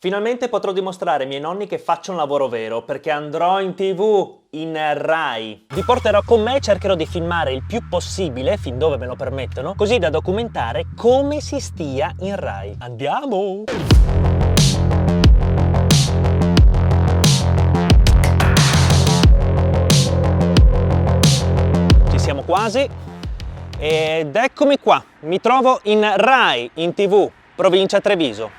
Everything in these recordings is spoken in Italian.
Finalmente potrò dimostrare ai miei nonni che faccio un lavoro vero, perché andrò in TV, in Rai. Vi porterò con me e cercherò di filmare il più possibile, fin dove me lo permettono, così da documentare come si stia in Rai. Andiamo! Ci siamo quasi. Ed eccomi qua, mi trovo in Rai, in TV, provincia Treviso.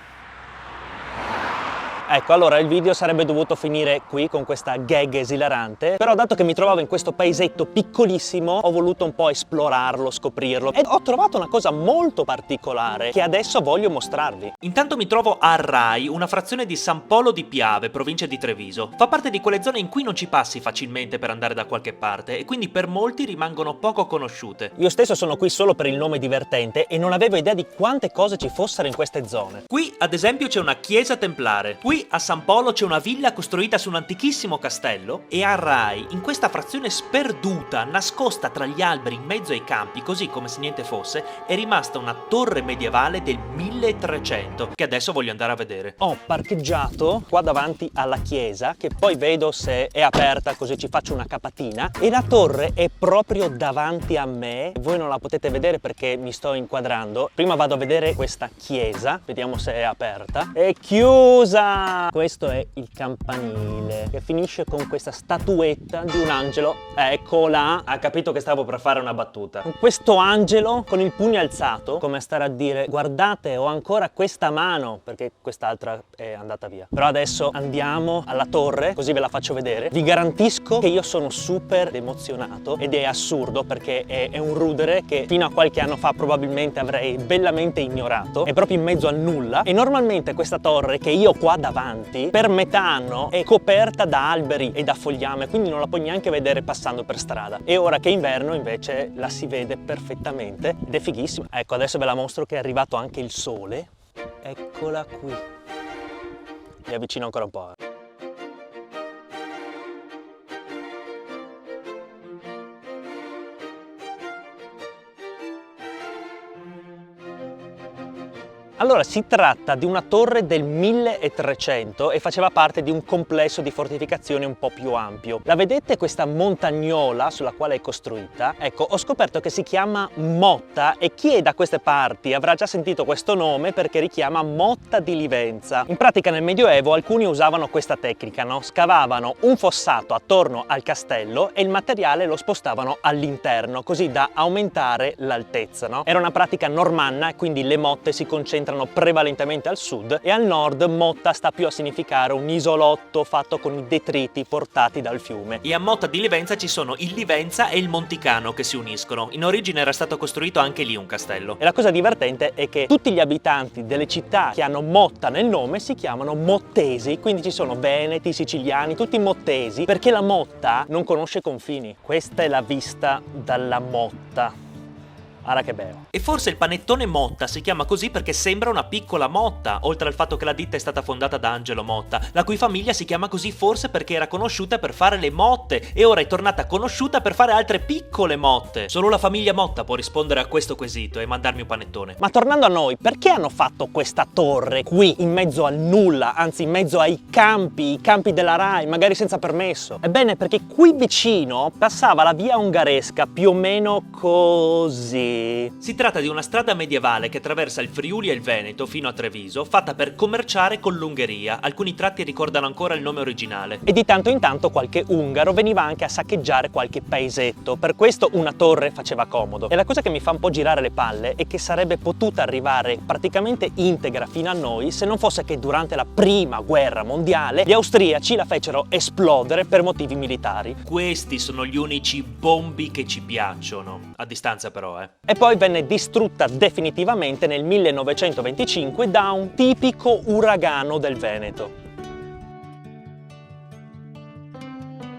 Ecco, allora il video sarebbe dovuto finire qui con questa gag esilarante, però dato che mi trovavo in questo paesetto piccolissimo, ho voluto un po' esplorarlo, scoprirlo e ho trovato una cosa molto particolare che adesso voglio mostrarvi. Intanto mi trovo a Rai, una frazione di San Polo di Piave, provincia di Treviso. Fa parte di quelle zone in cui non ci passi facilmente per andare da qualche parte e quindi per molti rimangono poco conosciute. Io stesso sono qui solo per il nome divertente e non avevo idea di quante cose ci fossero in queste zone. Qui ad esempio c'è una chiesa templare, qui a San Polo c'è una villa costruita su un antichissimo castello e a Rai, in questa frazione sperduta, nascosta tra gli alberi in mezzo ai campi, così come se niente fosse, è rimasta una torre medievale del 1300 che adesso voglio andare a vedere. Ho parcheggiato qua davanti alla chiesa, che poi vedo se è aperta, così ci faccio una capatina, e la torre è proprio davanti a me. Voi non la potete vedere perché mi sto inquadrando. Prima vado a vedere questa chiesa, vediamo se è aperta. È chiusa! Questo è il campanile che finisce con questa statuetta di un angelo. Eccola! Ha capito che stavo per fare una battuta. Con questo angelo con il pugno alzato, come a stare a dire: guardate, ho ancora questa mano, perché quest'altra è andata via. Però adesso andiamo alla torre, così ve la faccio vedere. Vi garantisco che io sono super emozionato ed è assurdo perché è un rudere che fino a qualche anno fa probabilmente avrei bellamente ignorato. È proprio in mezzo al nulla e normalmente questa torre che io qua davanti per metà anno è coperta da alberi e da fogliame, quindi non la puoi neanche vedere passando per strada, e ora che è inverno invece la si vede perfettamente ed è fighissima. Ecco, adesso ve la mostro che è arrivato anche il sole. Eccola qui, mi avvicino ancora un po'. Allora, si tratta di una torre del 1300 e faceva parte di un complesso di fortificazioni un po' più ampio. La vedete questa montagnola sulla quale è costruita? Ecco, ho scoperto che si chiama Motta e chi è da queste parti avrà già sentito questo nome perché richiama Motta di Livenza. In pratica nel Medioevo alcuni usavano questa tecnica, no? Scavavano un fossato attorno al castello e il materiale lo spostavano all'interno, così da aumentare l'altezza, no? Era una pratica normanna e quindi le motte si concentrano prevalentemente al sud e al nord Motta sta più a significare un isolotto fatto con i detriti portati dal fiume. E a Motta di Livenza ci sono il Livenza e il Monticano che si uniscono. In origine era stato costruito anche lì un castello. E la cosa divertente è che tutti gli abitanti delle città che hanno Motta nel nome si chiamano mottesi, quindi ci sono veneti, siciliani, tutti mottesi, perché la Motta non conosce confini. Questa è la vista dalla Motta. Guarda che bello. E forse il panettone Motta si chiama così perché sembra una piccola motta, oltre al fatto che la ditta è stata fondata da Angelo Motta, la cui famiglia si chiama così forse perché era conosciuta per fare le motte e ora è tornata conosciuta per fare altre piccole motte. Solo la famiglia Motta può rispondere a questo quesito e mandarmi un panettone. Ma tornando a noi, perché hanno fatto questa torre qui in mezzo al nulla, anzi in mezzo ai campi, i campi della Rai, magari senza permesso? Ebbene, perché qui vicino passava la via Ungaresca più o meno così. Si tratta di una strada medievale che attraversa il Friuli e il Veneto fino a Treviso, fatta per commerciare con l'Ungheria. Alcuni tratti ricordano ancora il nome originale. E di tanto in tanto qualche ungaro veniva anche a saccheggiare qualche paesetto, per questo una torre faceva comodo. E la cosa che mi fa un po' girare le palle è che sarebbe potuta arrivare praticamente integra fino a noi se non fosse che durante la prima guerra mondiale gli austriaci la fecero esplodere per motivi militari. Questi sono gli unici bombi che ci piacciono, a distanza però, E poi venne distrutta definitivamente nel 1925 da un tipico uragano del Veneto.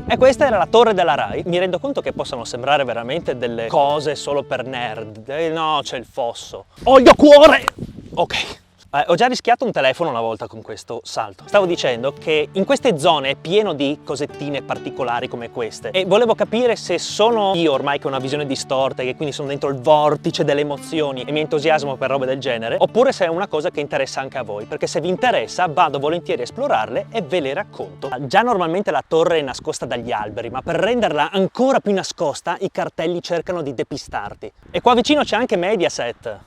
E questa era la torre della Rai. Mi rendo conto che possano sembrare veramente delle cose solo per nerd. No, c'è il fosso. Olio cuore! Ok. Ho già rischiato un telefono una volta con questo salto. Stavo dicendo che in queste zone è pieno di cosettine particolari come queste e volevo capire se sono io ormai che ho una visione distorta e che quindi sono dentro il vortice delle emozioni e mi entusiasmo per robe del genere, oppure se è una cosa che interessa anche a voi, perché se vi interessa vado volentieri a esplorarle e ve le racconto. Già normalmente la torre è nascosta dagli alberi, ma per renderla ancora più nascosta i cartelli cercano di depistarti. E qua vicino c'è anche Mediaset.